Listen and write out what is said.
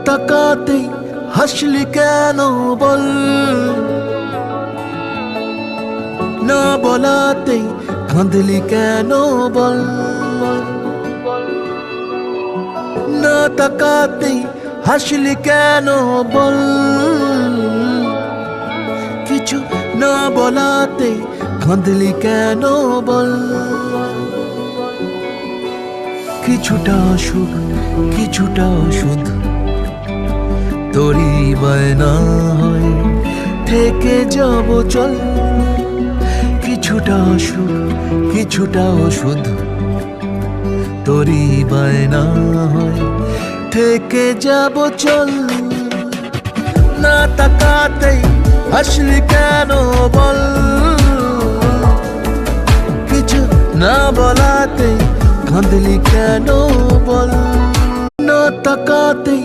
তাকাতেই হাসলি কেন বল, না বলাতেই কাঁদলি কেন বল, না তাকাতেই হাসলি কেন বল, কিছু না বলাতে কাঁদলি কেন বল। কিছুটা সুখ কিছুটা ওষুধ তোরই বায়না হয় থেকে যাব চল, কিছুটা সুখ কিছুটা ওষুধ তোরই বায়না হয় থেকে যাব চল। না তাকাতেই হাসলি কেন বল, কিছু না বলাতে কাঁদলি কেন বল, না তাকাতেই